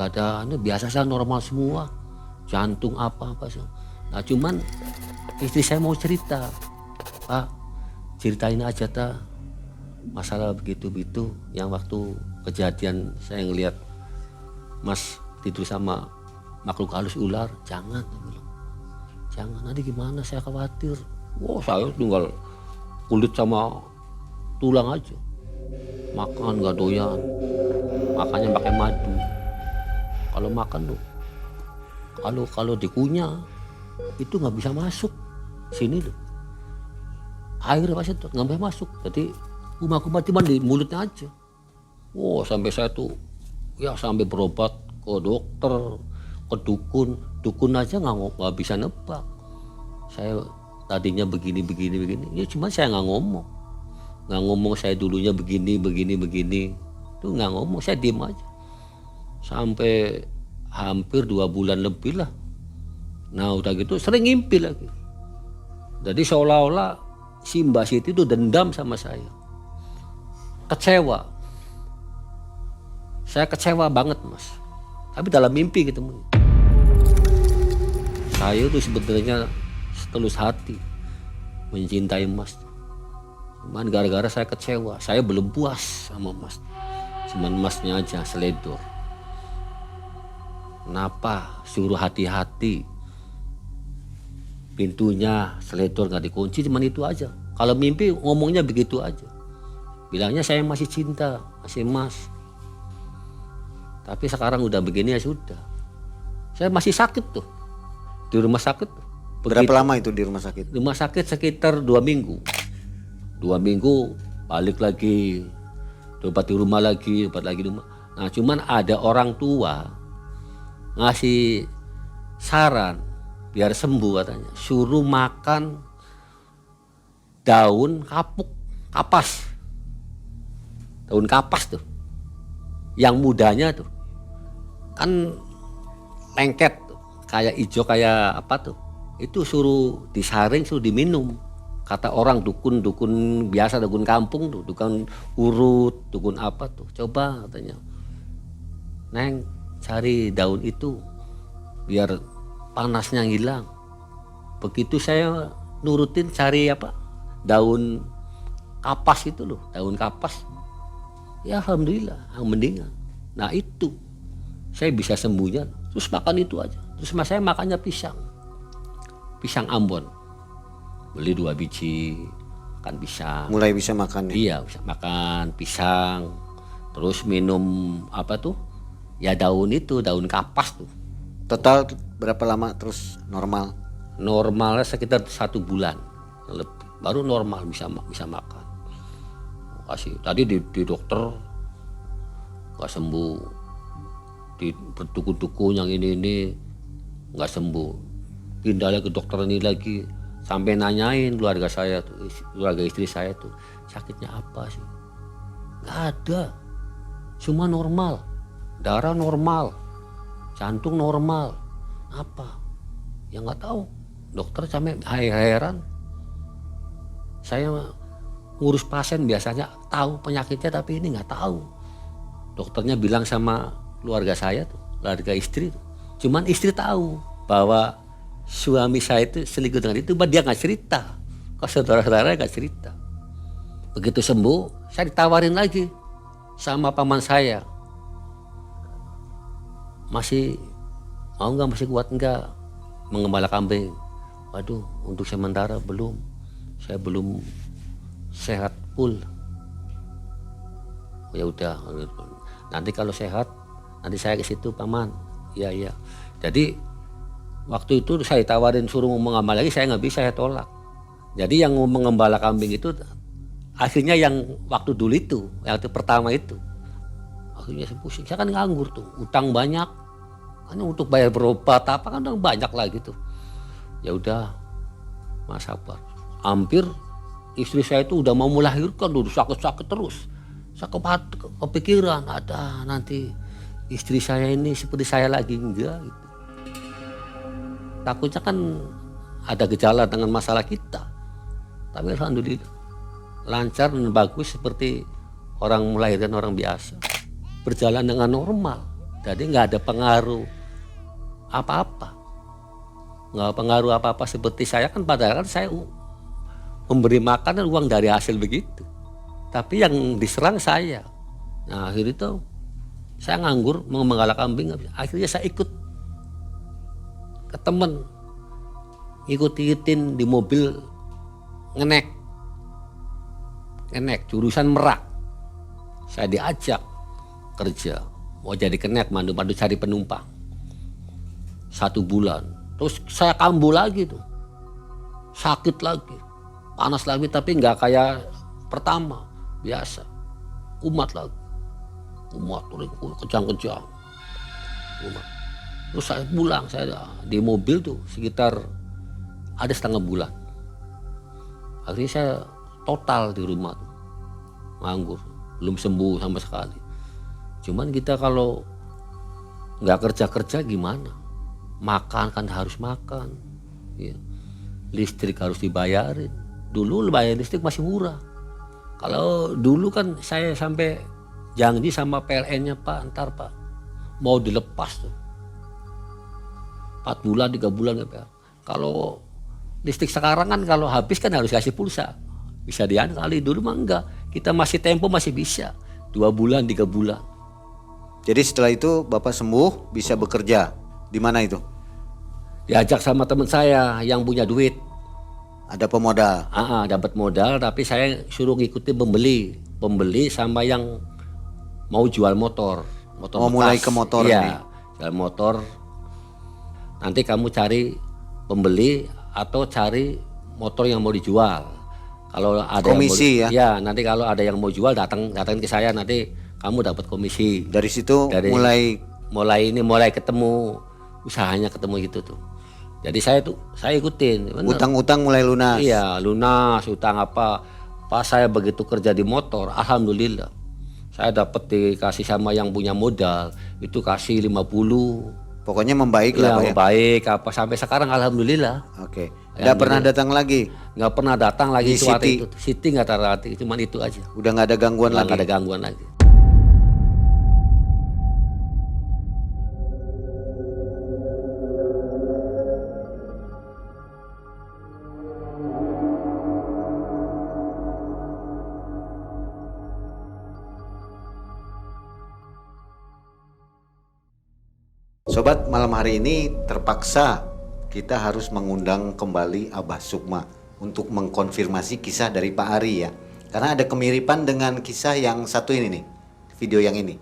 ada, ini biasa saya normal semua, jantung apa sih. Nah cuman istri saya mau cerita, Pak ceritain aja masalah begitu yang waktu kejadian saya ngelihat Mas tidur sama makhluk halus ular, jangan nanti gimana, saya khawatir. Saya tinggal kulit sama tulang aja, makan nggak doyan, makannya pakai madu. Kalau makan tuh kalau dikunyah itu nggak bisa masuk sini loh, air pasti tuh nggak bisa masuk, jadi kumat cuma di mulutnya aja. Sampai saya tuh ya sampai berobat ke dokter, ke dukun aja nggak bisa nebak. Saya tadinya begini, ya cuma saya nggak ngomong saya dulunya begini, tuh nggak ngomong, saya diem aja sampai hampir 2 bulan lebih lah. Nah udah gitu sering ngimpi lagi. Jadi seolah-olah si Mbak Siti itu dendam sama saya. Kecewa. Saya kecewa banget Mas. Tapi dalam mimpi ketemu. Saya itu sebenarnya setulus hati mencintai Mas. Cuman gara-gara saya kecewa, saya belum puas sama Mas. Cuman Masnya aja seledor. Kenapa suruh hati-hati? Pintunya seledor nggak dikunci, cuman itu aja. Kalau mimpi ngomongnya begitu aja, bilangnya saya masih cinta, masih Mas. Tapi sekarang udah begini ya sudah. Saya masih sakit tuh di rumah sakit. Berapa lama itu di rumah sakit? Rumah sakit sekitar 2 minggu. 2 minggu balik lagi, obat di rumah lagi, obat lagi di rumah. Nah cuman ada orang tua ngasih saran biar sembuh katanya, suruh makan daun kapas tuh, yang mudanya tuh kan lengket tuh, kayak hijau kayak apa tuh, itu suruh disaring, suruh diminum. Kata orang dukun biasa, dukun kampung tuh, dukun urut, dukun apa tuh, coba katanya, Neng cari daun itu biar panasnya hilang. Begitu saya nurutin cari daun kapas itu loh, daun kapas. Ya alhamdulillah, mendingan. Nah itu saya bisa sembuhnya. Terus makan itu aja. Terus saya makannya pisang Ambon. Beli 2 biji, makan pisang. Mulai bisa makan ya? Iya, bisa makan pisang. Terus minum ya daun kapas tuh. Total berapa lama terus normal? Normalnya sekitar 1 bulan lebih, baru normal bisa makan. kasih. Tadi di dokter nggak sembuh, di bertuku-tuku yang ini nggak sembuh, pindah lagi ke dokter ini lagi, sampai nanyain keluarga saya tuh, keluarga istri saya tuh, sakitnya apa sih? Nggak ada, semua normal, darah normal, jantung normal, apa? Ya nggak tahu. Dokter sampai heran. Saya ngurus pasien biasanya tahu penyakitnya, tapi ini nggak tahu. Dokternya bilang sama keluarga saya tuh, keluarga istri tuh. Cuman istri tahu bahwa suami saya itu selingkuh dengan itu, dia nggak cerita. Kalau saudara-saudara nggak cerita. Begitu sembuh, saya ditawarin lagi sama paman saya. Masih mau nggak, masih kuat nggak mengembala kambing? Waduh, untuk sementara belum. Saya belum sehat full. Ya udah, nanti kalau sehat nanti saya ke situ paman. Iya. Jadi waktu itu saya tawarin suruh mengembala lagi, saya nggak bisa, saya tolak. Jadi yang mengembala kambing itu akhirnya yang waktu dulu itu, yang itu pertama itu, akhirnya saya pusing. Saya kan nganggur tuh, utang banyak, kan untuk bayar berobat apa kan udah banyak lagi tuh. Ya udah, Mas sabar. Hampir istri saya itu udah mau melahirkan dulu, sakit-sakit terus. Saya kepikiran ada nanti istri saya ini seperti saya lagi, enggak gitu. Takutnya kan ada gejala dengan masalah kita. Tapi alhamdulillah lancar dan bagus seperti orang melahirkan orang biasa. Berjalan dengan normal. Jadi nggak ada pengaruh apa-apa. Nggak pengaruh apa-apa seperti saya kan, padahal kan saya memberi makan dan uang dari hasil begitu. Tapi yang diserang saya. Nah akhirnya itu saya nganggur mengembala kambing. Akhirnya saya ikut ke temen, ikutin di mobil ngenek jurusan Merak. Saya diajak kerja, mau jadi kenek, mandu cari penumpang 1 bulan. Terus saya kambuh lagi tuh, sakit lagi, panas lagi, tapi nggak kayak pertama, biasa, umat kejang-kejang, umat. Terus saya pulang, saya di mobil tuh sekitar ada setengah bulan. Akhirnya saya total di rumah tuh, nganggur, belum sembuh sama sekali. Cuman kita kalau nggak kerja gimana? Makan kan harus makan, ya. Listrik harus dibayarin. Dulu bayar listrik masih murah. Kalau dulu kan saya sampai janji sama PLN-nya, Pak, ntar Pak mau dilepas tuh 4 bulan 3 bulan ya Pak. Kalau listrik sekarang kan kalau habis kan harus kasih pulsa. Bisa kali, dulu mah enggak. Kita masih tempo masih bisa 2 bulan 3 bulan. Jadi setelah itu Bapak sembuh, bisa bekerja. Di mana itu? Diajak sama teman saya yang punya duit. Ada pemodal. Dapat modal, tapi saya suruh ngikutin pembeli sama yang mau jual motor bekas. Mulai ke motor iya, nih. Jual motor. Nanti kamu cari pembeli atau cari motor yang mau dijual. Kalau ada komisi yang mau, ya nanti kalau ada yang mau jual datang ke saya, nanti kamu dapat komisi. Dari situ mulai ketemu usahanya, ketemu gitu tuh. Jadi saya ikutin. Utang-utang mulai lunas. Iya, lunas, utang apa. Pas saya begitu kerja di motor, alhamdulillah. Saya dapat dikasih sama yang punya modal, itu kasih 50. Pokoknya membaik lah Pak ya. Membaik apa sampai sekarang alhamdulillah. Oke. Nggak pernah datang lagi. Nggak pernah datang lagi Di Siti. itu. Siti nggak terlatih, cuman itu aja. Udah nggak ada gangguan lagi. Nggak ada gangguan lagi. Sobat, malam hari ini terpaksa kita harus mengundang kembali Abah Sukma untuk mengkonfirmasi kisah dari Pak Ari ya. Karena ada kemiripan dengan kisah yang satu ini nih, video yang ini.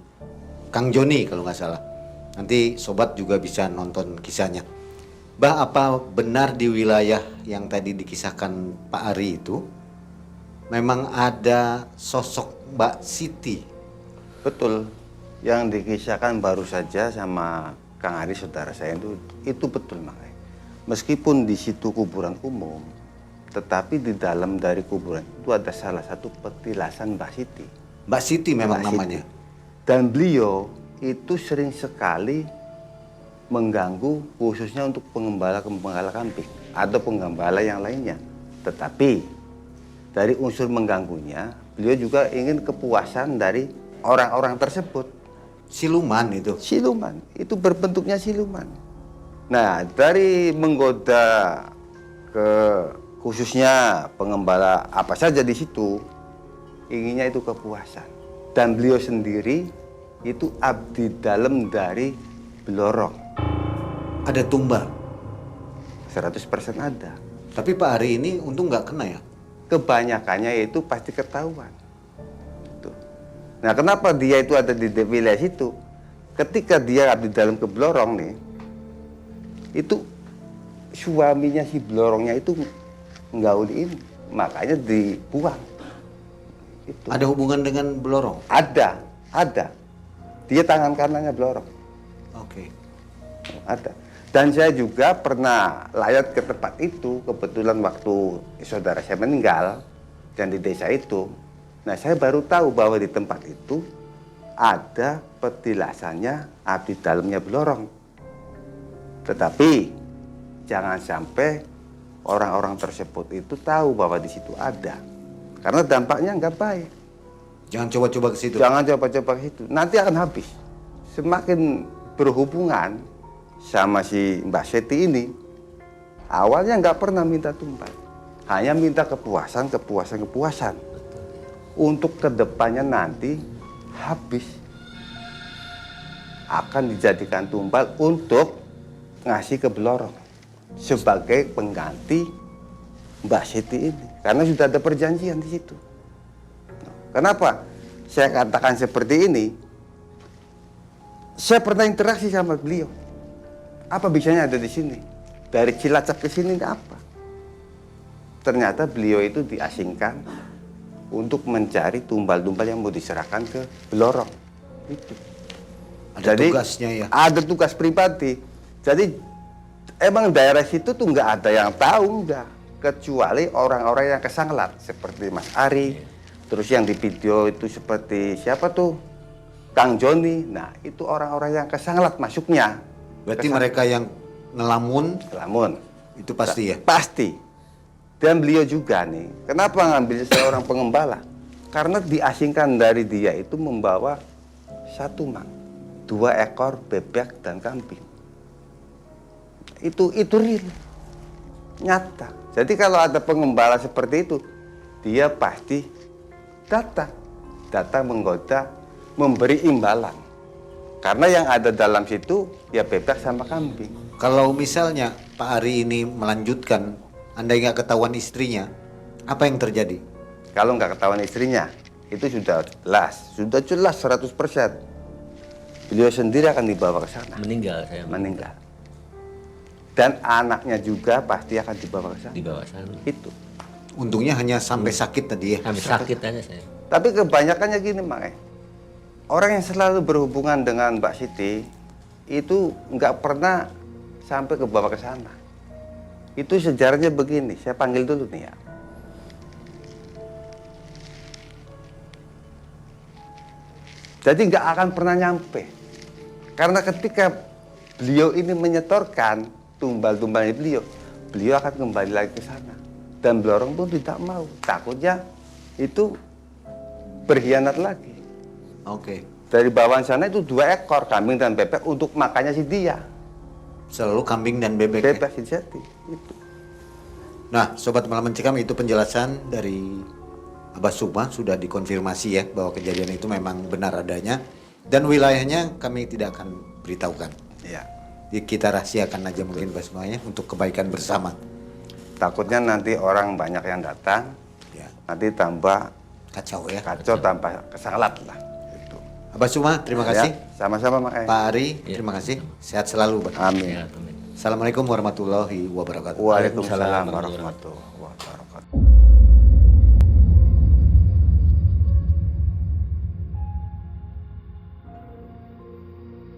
Kang Joni kalau nggak salah. Nanti sobat juga bisa nonton kisahnya. Bah, apa benar di wilayah yang tadi dikisahkan Pak Ari itu memang ada sosok Mbak Siti. Betul. Yang dikisahkan baru saja sama Kang Ari saudara saya itu betul makanya. Meskipun di situ kuburan umum, tetapi di dalam dari kuburan itu ada salah satu petilasan Mbak Siti. Mbak Siti memang Mbak Siti. namanya. Dan beliau itu sering sekali mengganggu khususnya untuk penggembala kambing atau penggembala yang lainnya. Tetapi dari unsur mengganggunya, beliau juga ingin kepuasan dari orang-orang tersebut. Siluman itu. Siluman, itu berbentuknya siluman. Nah, dari menggoda ke khususnya pengembala apa saja di situ, inginnya itu kepuasan. Dan beliau sendiri itu abdi dalam dari Blorong. Ada tumbal. 100% ada. Tapi Pak Ari ini untung nggak kena ya? Kebanyakannya itu pasti ketahuan. Tuh. Nah, kenapa dia itu ada di wilayah situ? Ketika dia abdi dalam ke Blorong nih, itu suaminya si Blorongnya itu nggauliin, makanya dibuang. Itu. Ada hubungan dengan Blorong? Ada. Dia tangan kanannya Blorong. Oke. Ada. Dan saya juga pernah layat ke tempat itu, kebetulan waktu saudara saya meninggal dan di desa itu. Nah, saya baru tahu bahwa di tempat itu ada petilasannya abdi dalamnya Blorong. Tetapi jangan sampai orang-orang tersebut itu tahu bahwa di situ ada. Karena dampaknya nggak baik. Jangan coba-coba ke situ. Jangan coba-coba ke situ. Nanti akan habis. Semakin berhubungan sama si Mbak Siti ini, awalnya nggak pernah minta tumbal. Hanya minta kepuasan. Untuk kedepannya nanti habis. Akan dijadikan tumbal untuk ngasih ke Blorong. Sebagai pengganti Mbak Siti ini. Karena sudah ada perjanjian di situ. Kenapa saya katakan seperti ini? Saya pernah interaksi sama beliau. Apa bisanya ada di sini? Dari Cilacap ke sini apa? Ternyata beliau itu diasingkan untuk mencari tumbal-tumbal yang mau diserahkan ke Blorong. Itu. Ada tugasnya ya? Ada tugas pribadi. Jadi emang daerah situ tuh nggak ada yang tahu, nggak. Kecuali orang-orang yang kesanglat. Seperti Mas Ari. Terus yang di video itu seperti siapa tuh? Kang Joni. Nah, itu orang-orang yang kesanglat masuknya. Berarti mereka yang ngelamun itu pasti ya? Pasti. Dan beliau juga nih, kenapa ngambil seorang pengembala? Karena diasingkan dari dia itu membawa 1 mang, 2 ekor bebek dan kambing. Itu real, nyata. Jadi kalau ada pengembala seperti itu, dia pasti datang menggoda, memberi imbalan. Karena yang ada dalam situ ya bebek sama kambing. Kalau misalnya Pak Ari ini melanjutkan, andai nggak ketahuan istrinya, apa yang terjadi? Kalau nggak ketahuan istrinya, itu sudah jelas 100%. Beliau sendiri akan dibawa ke sana. Meninggal. Dan anaknya juga pasti akan dibawa ke sana. Dibawa sana. Itu. Untungnya hanya sampai sakit tadi ya? Sampai sakit aja saya. Tapi kebanyakannya gini, Mak. Orang yang selalu berhubungan dengan Mbak Siti itu nggak pernah sampai ke bawah ke sana. Itu sejarahnya begini, saya panggil dulu nih ya. Jadi nggak akan pernah nyampe. Karena ketika beliau ini menyetorkan tumbal-tumbalnya beliau akan kembali lagi ke sana. Dan Blorong pun tidak mau, takutnya itu berkhianat lagi. Oke. Dari bawaan sana itu 2 ekor kambing dan bebek untuk makannya si dia. Selalu kambing dan bebek. Bebek si Jati itu. Nah, Sobat Malam Mencekam, itu penjelasan dari Abah Sukma, sudah dikonfirmasi ya bahwa kejadian itu memang benar adanya dan wilayahnya kami tidak akan beritahukan. Ya. Kita rahasiakan aja mungkin Abah Sukma ya untuk kebaikan bersama. Takutnya nanti orang banyak yang datang, Ya. nanti tambah Kacau ya. kacau, tambah kesanglat lah. Itu. Abah Sukma, terima kasih. Ya, sama-sama Mak. Pak Ari, terima kasih. Sehat selalu, Pak. Amin. Assalamualaikum warahmatullahi wabarakatuh. Waalaikumsalam warahmatullahi wabarakatuh.